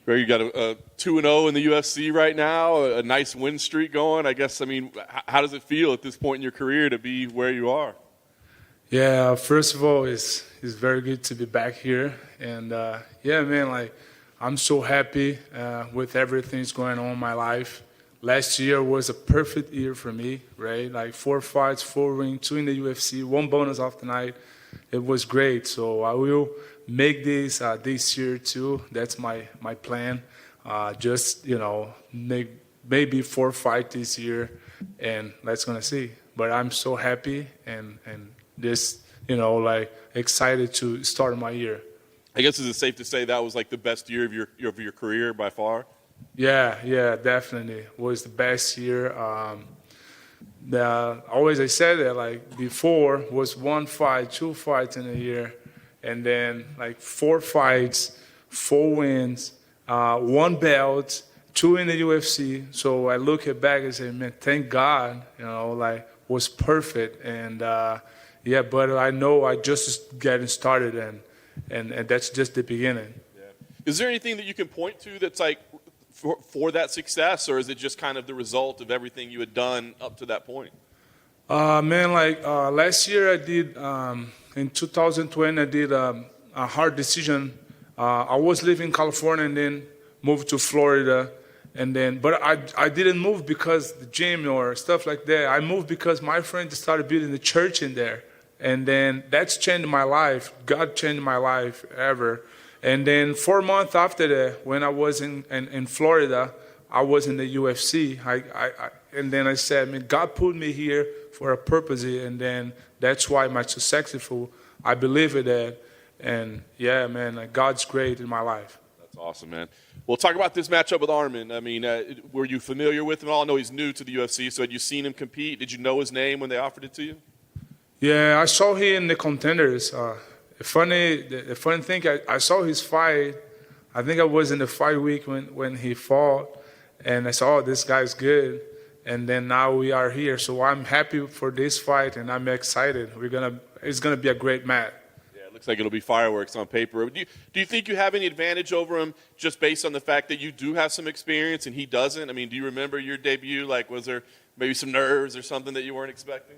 Greg, you got a 2-0 in the UFC right now, a nice win streak going. I guess, I mean, how does it feel at this point in your career to be where you are? Yeah, first of all, it's very good to be back here. And yeah, man, like I'm so happy with everything that's going on in my life. Last year was a perfect year for me, right? Like 4 fights, 4 wins, 2 in the UFC, 1 bonus off the night. It was great. So I will make this year too. That's my plan. Just, you know, make maybe 4 fights this year, and let's gonna see. But I'm so happy and just, you know, like excited to start my year. I guess is it safe to say that was like the best year of your career by far? Yeah, definitely was the best year. Always I said that, like before was 1 fight, 2 fights in a year, and then like 4 fights, 4 wins, 1 belt, 2 in the UFC. So I look at back and say, man, thank God, you know, like was perfect. And yeah, but I know I just getting started, and that's just the beginning. Yeah. Is there anything that you can point to that's like for that success, or is it just kind of the result of everything you had done up to that point? Man, like last year I did, in 2020, I did a hard decision. I was living in California and then moved to Florida. But I didn't move because the gym or stuff like that. I moved because my friends started building the church in there. And then that's changed my life. God changed my life ever. And then 4 months after that, when I was in Florida, I was in the UFC. And then I said, man, God put me here for a purpose. And then that's why I'm so successful. I believe in that. And yeah, man, like God's great in my life. That's awesome, man. Well, talk about this matchup with Armen. I mean, were you familiar with him at all? I know he's new to the UFC, so had you seen him compete? Did you know his name when they offered it to you? Yeah, I saw him in the contenders. The funny thing, I saw his fight. I think I was in the fight week when he fought, and I saw, oh, this guy's good. And then now we are here, so I'm happy for this fight, and I'm excited. It's gonna be a great match. Looks like it'll be fireworks on paper. Do you think you have any advantage over him just based on the fact that you do have some experience and he doesn't? I mean, do you remember your debut? Like, was there maybe some nerves or something that you weren't expecting?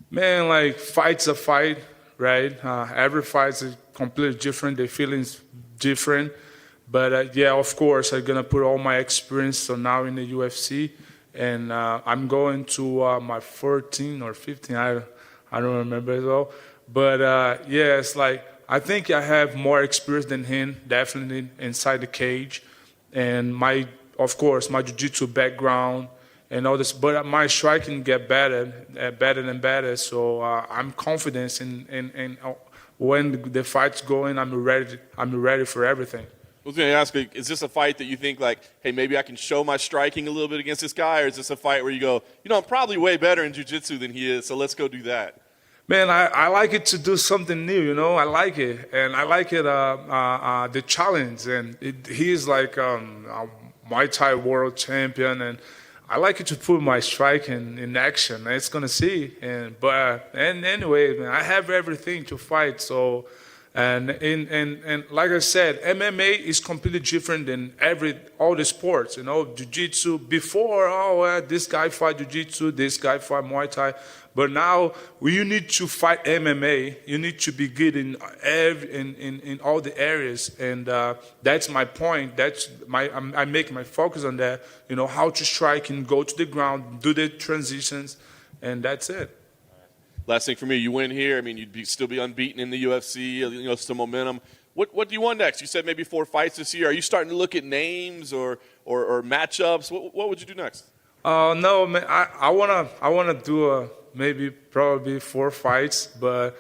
Man, like, fight's a fight, right? Every fight's completely different. The feeling's different. But, yeah, of course, I'm going to put all my experience so now in the UFC. And I'm going to my 14 or 15, I don't remember as well. But, yeah, it's like I think I have more experience than him, definitely, inside the cage. And, of course, my jiu-jitsu background and all this. But my striking get better and better. So I'm confident in when the fight's going, I'm ready for everything. I was going to ask, is this a fight that you think, like, hey, maybe I can show my striking a little bit against this guy? Or is this a fight where you go, you know, I'm probably way better in jiu-jitsu than he is, so let's go do that? Man, I like it to do something new, you know. I like it, and I like it the challenge. And he's like a Muay Thai world champion, and I like it to put my strike in action. It's gonna see, and anyway, man, I have everything to fight. So, and like I said, MMA is completely different than all the sports. You know, jiu-jitsu before, this guy fight jiu-jitsu, this guy fight Muay Thai. But now, you need to fight MMA. You need to be good in all the areas, and that's my point. I make my focus on that. You know, how to strike and go to the ground, do the transitions, and that's it. Last thing for me, you win here. I mean, you'd still be unbeaten in the UFC. You know, some momentum. What do you want next? You said maybe 4 fights this year. Are you starting to look at names or matchups? What would you do next? No, man. I wanna do probably 4 fights, but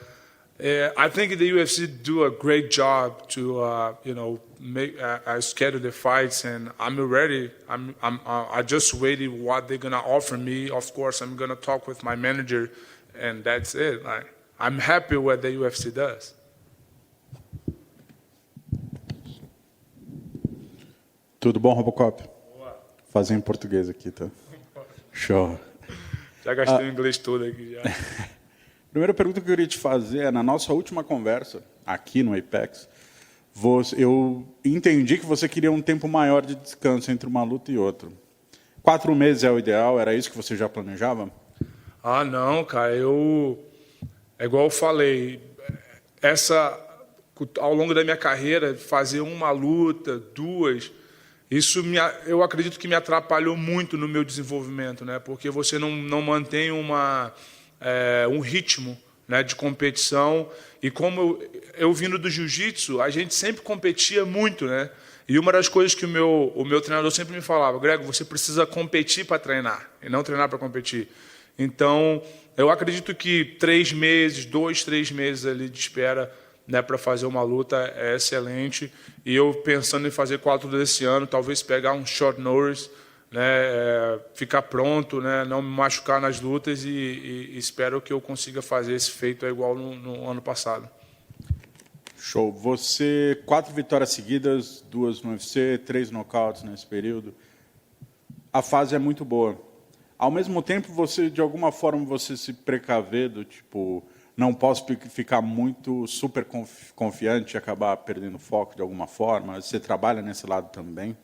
I think the UFC do a great job to you know, make schedule the fights, and I'm ready. I just waiting what they're gonna offer me. Of course, I'm gonna talk with my manager, and that's it. I'm happy what the UFC does. Tudo bom, Robocop? Fazer em português aqui, tá? Show. Já gastei o inglês todo aqui já. Primeira pergunta que eu queria te fazer é, na nossa última conversa, aqui no Apex, Eu entendi que você queria um tempo maior de descanso entre uma luta e outra. 4 meses é o ideal? Era isso que você já planejava? Ah, não, cara, é igual eu falei, ao longo da minha carreira, fazer uma luta, duas, eu acredito que me atrapalhou muito no meu desenvolvimento, né? Porque você não mantém um ritmo, né, de competição. E como eu vindo do jiu-jitsu, a gente sempre competia muito, né? E uma das coisas que o meu treinador sempre me falava, Grego, você precisa competir para treinar, e não treinar para competir. Então, eu acredito que 3 meses, 2, 3 meses ali de espera, né, para fazer uma luta é excelente. E eu pensando em fazer 4 desse ano, talvez pegar um short notice, né, ficar pronto, né, não me machucar nas lutas e espero que eu consiga fazer esse feito igual no ano passado. Show. Você, 4 vitórias seguidas, 2 no UFC, 3 nocautes nesse período. A fase é muito boa. Ao mesmo tempo, você, de alguma forma, você se precaver do tipo, não posso ficar muito super confiante e acabar perdendo foco de alguma forma. Você trabalha nesse lado também?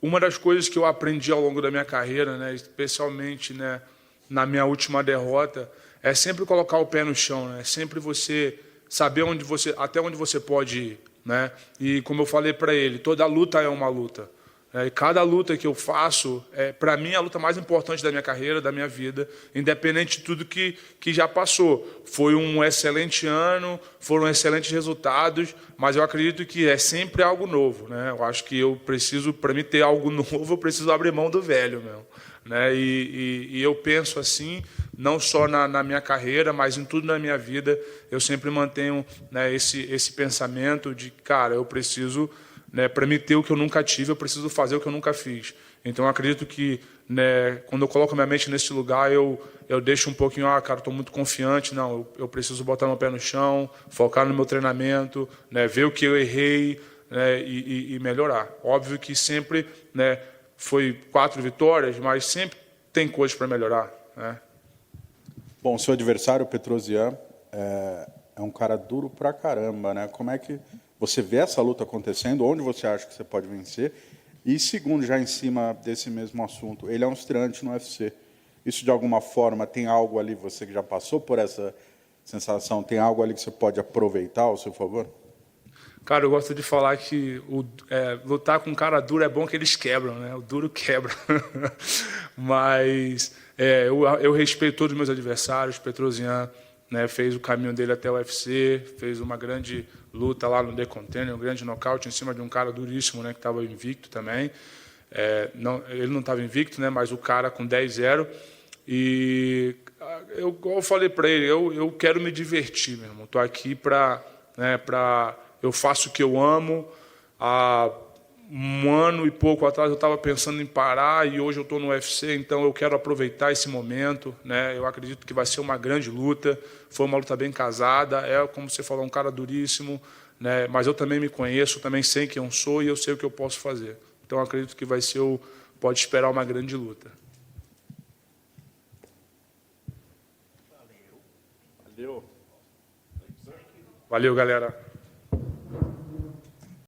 Uma das coisas que eu aprendi ao longo da minha carreira, né, especialmente, né, na minha última derrota, é sempre colocar o pé no chão, né? Sempre você saber até onde você pode ir, né? E como eu falei para ele, toda luta é uma luta. E cada luta que eu faço, para mim, é a luta mais importante da minha carreira, da minha vida, independente de tudo que já passou. Foi um excelente ano, foram excelentes resultados, mas eu acredito que é sempre algo novo, né? Eu acho que eu preciso, para mim ter algo novo, eu preciso abrir mão do velho mesmo, né? E eu penso assim, não só na minha carreira, mas em tudo na minha vida, eu sempre mantenho, né, esse pensamento de, cara, eu preciso... Né, para mim ter o que eu nunca tive, eu preciso fazer o que eu nunca fiz. Então, eu acredito que, né, quando eu coloco minha mente nesse lugar, eu deixo um pouquinho, cara, estou muito confiante, não, eu preciso botar meu pé no chão, focar no meu treinamento, né, ver o que eu errei, né, e melhorar. Óbvio que sempre, né, foi 4 vitórias, mas sempre tem coisas para melhorar, né? Bom, seu adversário, o Petrosyan, é um cara duro pra caramba, né? Como é que você vê essa luta acontecendo? Onde você acha que você pode vencer? E segundo, já em cima desse mesmo assunto, ele é um estreante no UFC. Isso, de alguma forma, tem algo ali, você que já passou por essa sensação, tem algo ali que você pode aproveitar ao seu favor? Cara, eu gosto de falar que lutar com cara duro é bom que eles quebram, né? O duro quebra. Mas eu respeito todos os meus adversários. Petrosyan, né, fez o caminho dele até o UFC, fez uma grande luta lá no The Container, um grande nocaute em cima de um cara duríssimo, né, que estava invicto também. Ele não estava invicto, né, mas o cara com 10-0. E eu falei para ele, eu quero me divertir, meu irmão. Estou aqui para... Né, eu faço o que eu amo. Há 1 ano e pouco atrás eu estava pensando em parar e hoje eu estou no UFC, então eu quero aproveitar esse momento, né? Eu acredito que vai ser uma grande luta. Foi uma luta bem casada. Como você falou, um cara duríssimo, né? Mas eu também me conheço, também sei quem eu sou e eu sei o que eu posso fazer. Então eu acredito que pode esperar uma grande luta. Valeu. Valeu, galera.